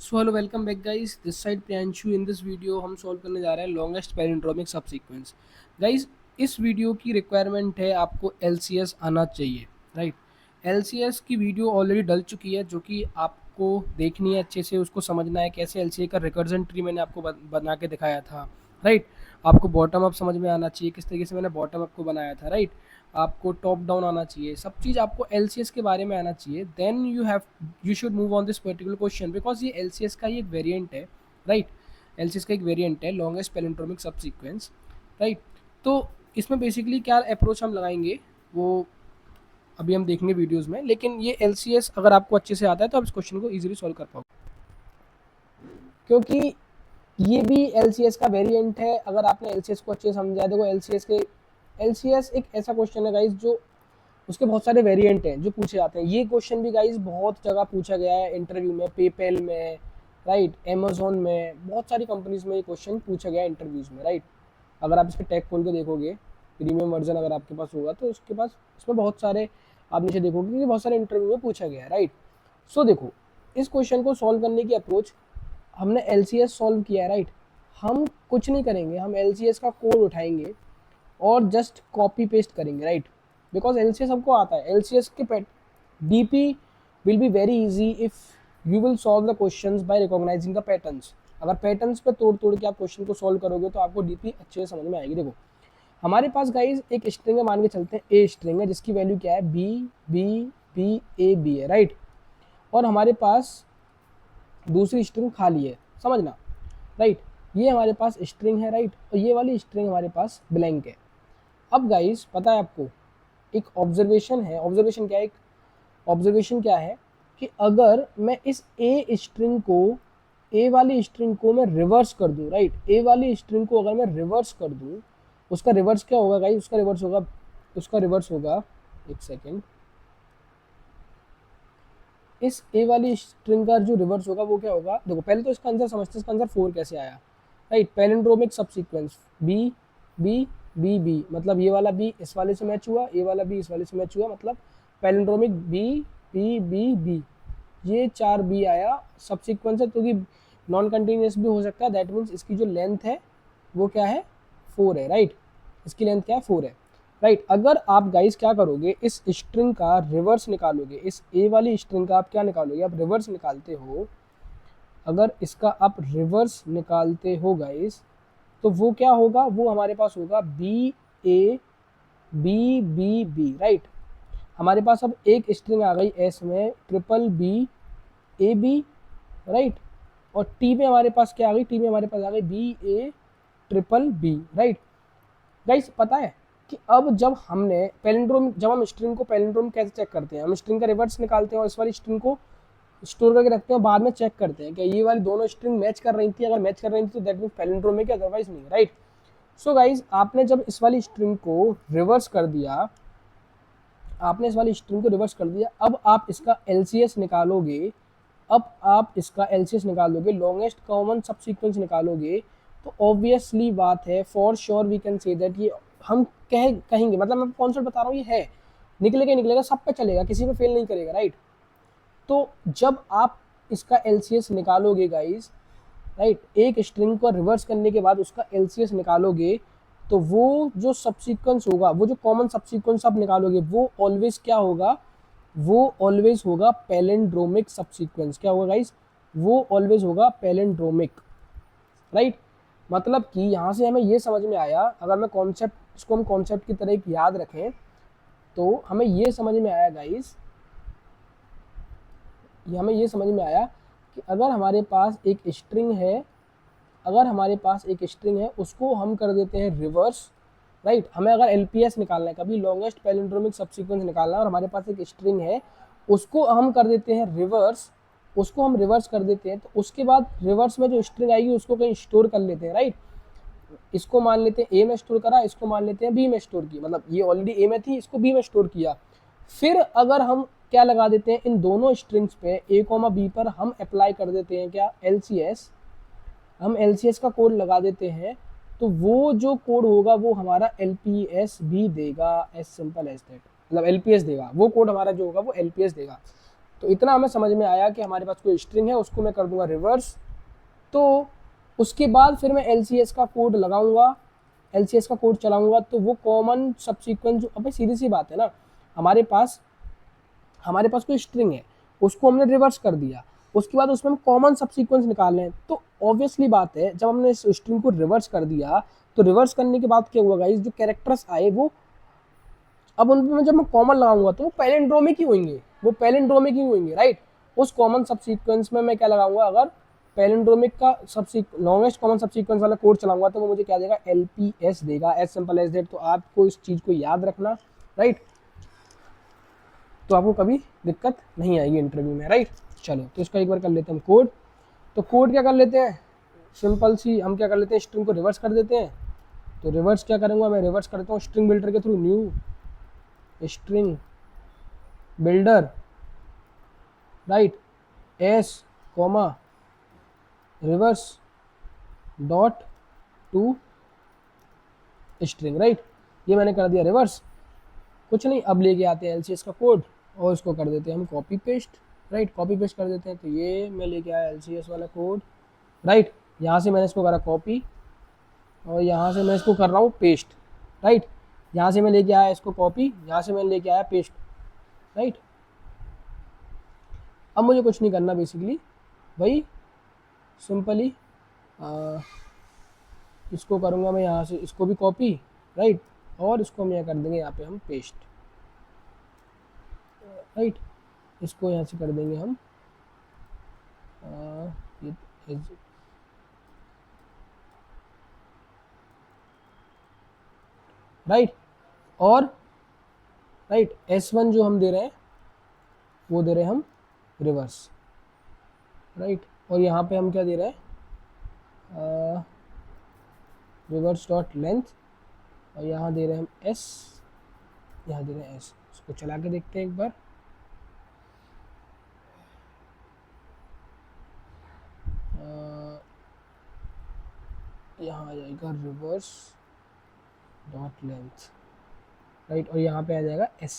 So hello welcome back guys, this side Priyanshu. In this video हम solve करने जा रहे हैं लॉन्गेस्ट पैलिंड्रोमिक सब सीक्वेंस। गाइस, इस वीडियो की रिक्वायरमेंट है आपको एलसीएस आना चाहिए, राइट। एलसीएस की वीडियो ऑलरेडी डल चुकी है, जो कि आपको देखनी है अच्छे से, उसको समझना है कैसे एलसीए का रिकर्जन ट्री मैंने आपको बना के दिखाया था, राइट। आपको बॉटम अप समझ में आना चाहिए, किस तरीके से मैंने बॉटम अप को बनाया था, राइट। आपको टॉप डाउन आना चाहिए, सब चीज़ आपको एलसीएस के बारे में आना चाहिए। Then you should move on this particular question, because ये एलसीएस का ही एक वेरिएंट है, राइट। एलसीएस का एक वेरिएंट है लॉन्गेस्ट पैलिंड्रोमिक सब सीक्वेंस, राइट। तो इसमें बेसिकली क्या अप्रोच हम लगाएंगे वो अभी हम देखेंगे वीडियोस में, लेकिन ये एलसीएस अगर आपको अच्छे से आता है तो आप इस क्वेश्चन को इजीली सॉल्व कर पाओगे, क्योंकि ये भी एलसीएस का वेरिएंट है। अगर आपने एलसीएस को अच्छे से समझा, देखो एलसीएस एक ऐसा क्वेश्चन है गाइज जो उसके बहुत सारे वेरिएंट हैं जो पूछे जाते हैं। ये क्वेश्चन भी गाइज बहुत जगह पूछा गया है इंटरव्यू में, पेपैल में, राइट, अमेजोन में, बहुत सारी कंपनीज में ये क्वेश्चन पूछा गया है इंटरव्यूज में, राइट। अगर आप इसके टैग खोल के देखोगे, प्रीमियम वर्जन अगर आपके पास होगा तो उसके पास इसमें बहुत सारे आप नीचे देखोगे कि बहुत सारे इंटरव्यू में पूछा गया है, राइट। सो देखो, इस क्वेश्चन को सॉल्व करने की अप्रोच, हमने एलसीएस सॉल्व किया है, राइट। हम कुछ नहीं करेंगे, हम एलसीएस का कोड उठाएंगे और जस्ट कॉपी पेस्ट करेंगे, राइट। बिकॉज एलसीएस हमको आता है। एलसीएस के DP will be very easy if you will solve the questions bye recognising the patterns. अगर पैटर्न्स पे तोड़ तोड़ के आप क्वेश्चन को सॉल्व करोगे तो आपको डीपी अच्छे से समझ में आएगी। देखो, हमारे पास गाइज एक स्ट्रिंग है, मान के चलते हैं ए स्ट्रिंग है, जिसकी वैल्यू क्या है, B B B A B है, राइट। और हमारे पास दूसरी स्ट्रिंग खाली है, समझना, राइट। ये हमारे पास स्ट्रिंग है, राइट, और ये वाली स्ट्रिंग हमारे पास ब्लैंक है। अब गाइस पता है आपको, एक ऑब्जर्वेशन है। ऑब्जर्वेशन क्या है कि अगर मैं इस ए वाली स्ट्रिंग को मैं रिवर्स कर दूं, राइट, ए वाली स्ट्रिंग को अगर मैं रिवर्स कर दूं, उसका रिवर्स क्या होगा गाइस, उसका रिवर्स होगा एक सेकेंड, इस ए वाली स्ट्रिंग का जो रिवर्स होगा वो क्या होगा। देखो, पहले तो इसका आंसर समझते हैं, इसका आंसर 4 कैसे आया, right. Palindromic subsequence, B B B B, मतलब ये वाला बी इस वाले से मैच हुआ, ये वाला बी इस वाले से मैच हुआ, मतलब palindromic B B B B, ये 4 बी आया सब सीक्वेंस है, क्योंकि नॉन कंटिन्यूस भी हो सकता है। दैट मीन्स इसकी जो लेंथ है वो क्या है, 4 है, राइट। इसकी लेंथ क्या है, 4 है, राइट। अगर आप गाइस क्या करोगे, इस स्ट्रिंग का रिवर्स निकालोगे, इस ए वाली स्ट्रिंग का आप क्या निकालोगे, आप रिवर्स निकालते हो। अगर इसका आप रिवर्स निकालते हो गाइस, तो वो क्या होगा, वो हमारे पास होगा B A B B B, right. हमारे पास अब एक स्ट्रिंग आ गई एस में, triple B A B, right. और टी में हमारे पास क्या आ गई, टी में हमारे पास आ गई B A triple B, right. Guys पता है कि अब जब हम स्ट्रिंग को पैलिंड्रोम कैसे चेक करते हैं, हम स्ट्रिंग का रिवर्स निकालते हैं और इस वाली स्ट्रिंग को स्टोर करके रखते हैं, बाद में चेक करते हैं कि ये वाली दोनों स्ट्रिंग मैच कर रही थी। अगर मैच कर रही थी तो दैट मीन्स पैलिंड्रोम है, अदरवाइज नहीं, राइट। सो गाइज, आपने जब इस वाली स्ट्रिंग को रिवर्स कर दिया, अब आप इसका एलसीएस निकालोगे। लॉन्गेस्ट कॉमन सब सीक्वेंस निकालोगे, तो ऑब्वियसली बात है, for sure we can say that ये हम कहेंगे, मतलब मैं कॉन्सेप्ट बता रहा हूँ, ये है, निकलेगा, सब पे चलेगा, किसी पे फेल नहीं करेगा, राइट। तो जब आप इसका एलसीएस निकालोगे गाइस, राइट, एक स्ट्रिंग को रिवर्स करने के बाद उसका एलसीएस निकालोगे, तो वो जो सबसीक्वेंस होगा, वो जो कॉमन सबसीक्वेंस आप निकालोगे, वो ऑलवेज क्या होगा, वो ऑलवेज होगा पैलिंड्रोमिक सबसीक्वेंस। क्या होगा गाइस, वो ऑलवेज होगा पैलिंड्रोमिक, राइट। मतलब कि यहाँ से हमें ये समझ में आया, अगर मैं इसको हम कॉन्सेप्ट की तरह याद रखें, तो हमें ये समझ में आया गाइस, कि अगर हमारे पास एक स्ट्रिंग है, उसको हम कर देते हैं रिवर्स, राइट। हमें अगर एलपीएस निकालना है, कभी लॉन्गेस्ट पैलिंड्रोमिक सबसीक्वेंस निकालना है, और हमारे पास एक स्ट्रिंग है, उसको हम कर देते हैं रिवर्स, तो उसके बाद रिवर्स में जो स्ट्रिंग आएगी उसको कहीं स्टोर कर लेते हैं, राइट। इसको मान लेते हैं ए में स्टोर करा, इसको मान लेते हैं बी में स्टोर किया, मतलब ये ऑलरेडी ए में थी, इसको बी में स्टोर किया। फिर अगर हम क्या लगा देते हैं, इन दोनों स्ट्रिंग्स पे ए कॉमा बी पर हम अप्लाई कर देते हैं क्या, एलसीएस। हम एलसीएस का कोड लगा देते हैं, तो वो जो कोड होगा वो हमारा एलपीएस भी देगा, एज सिंपल एज दैट, मतलब एलपीएस देगा, वो कोड हमारा जो होगा वो एलपीएस देगा। तो इतना हमें समझ में आया कि हमारे पास कोई स्ट्रिंग है, उसको मैं कर दूंगा रिवर्स। तो उसके बाद फिर मैं LCS का कोड लगाऊंगा, LCS का कोड चलाऊंगा, तो वो कॉमन सबसीक्वेंस जो, अबे सीधी सी बात है ना, हमारे पास कोई स्ट्रिंग है, उसको हमने रिवर्स कर दिया, उसके बाद उसमें हम कॉमन सबसीक्वेंस निकाल रहे हैं। तो ऑब्वियसली बात है, जब हमने इस स्ट्रिंग को रिवर्स कर दिया, तो रिवर्स करने के बाद क्या हुआ गाइस, जो कैरेक्टर्स आए वो अब उनमें जब मैं कॉमन लगाऊंगा तो वो पैलिंड्रोमिक ही होंगे, राइट। उस कॉमन सबसीक्वेंस में मैं क्या लगाऊंगा, अगर पैलिंड्रोमिक का लॉन्गेस्ट कॉमन सबसीक्वेंस वाला कोड चलाऊंगा तो वो मुझे क्या देगा, LPS देगा, एज सिंपल एज दैट। तो आपको इस चीज को याद रखना, राइट, तो आपको कभी दिक्कत नहीं आएगी इंटरव्यू में, राइट। चलो तो इसका एक बार कर लेते हैं हम कोड। तो कोड क्या कर लेते हैं, सिंपल सी हम क्या कर लेते हैं, स्ट्रिंग को रिवर्स कर देते हैं। तो रिवर्स क्या करूँगा, मैं रिवर्स करता हूँ स्ट्रिंग बिल्डर के through, new string builder, right, S comma reverse dot to string, right. ये मैंने कर दिया रिवर्स, कुछ नहीं। अब लेके आते हैं LCS का कोड और इसको कर देते हैं हम copy paste, right, copy paste कर देते हैं। तो ये मैं लेके आया LCS वाला कोड, राइट, यहाँ से मैंने इसको करा कॉपी और यहाँ से मैं इसको कर रहा हूँ पेस्ट, राइट। यहाँ से मैं लेके आया इसको कॉपी, यहाँ से मैंने लेके आया पेस्ट, राइट। अब मुझे कुछ नहीं करना, बेसिकली वही सिंपली इसको करूँगा मैं यहाँ से, इसको भी कॉपी, राइट, और इसको हम यहाँ कर देंगे, यहाँ पे हम पेस्ट, राइट। इसको यहाँ से कर देंगे हम ये राइट, और राइट S1 जो हम दे रहे हैं वो दे रहे हैं हम रिवर्स, राइट। और यहाँ पे हम क्या दे रहे हैं, रिवर्स डॉट लेंथ, और यहाँ दे रहे हैं हम S, यहाँ दे रहे हैं S। इसको चला के देखते हैं एक बार, यहाँ आ जाएगा रिवर्स डॉट लेंथ, राइट, और यहाँ पे आ जाएगा S,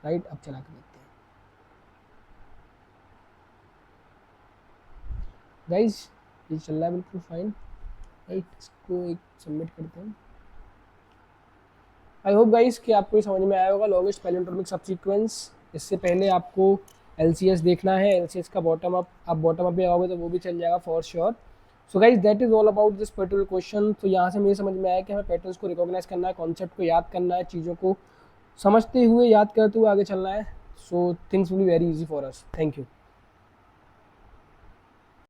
राइट। अब चला के देखते हैं गाइज, ये चल रहा है बिल्कुल फाइन, राइट। इसको एक सबमिट करते हैं। आई होप गाइज कि आपको ये समझ में आया होगा लॉन्गेस्ट पैलिंड्रोमिक सबसीक्वेंस। इससे पहले आपको LCS देखना है, LCS का बॉटम अप, आप बॉटम अप पे आओगे तो वो भी चल जाएगा for sure. So guys that is all about this particular question. तो यहाँ से मुझे समझ में आया कि हमें पैटर्न्स को रिकॉग्नाइज करना है, कॉन्सेप्ट को याद करना है, चीज़ों को समझते हुए याद करते हुए आगे चलना है। So things will be very easy for us. Thank you.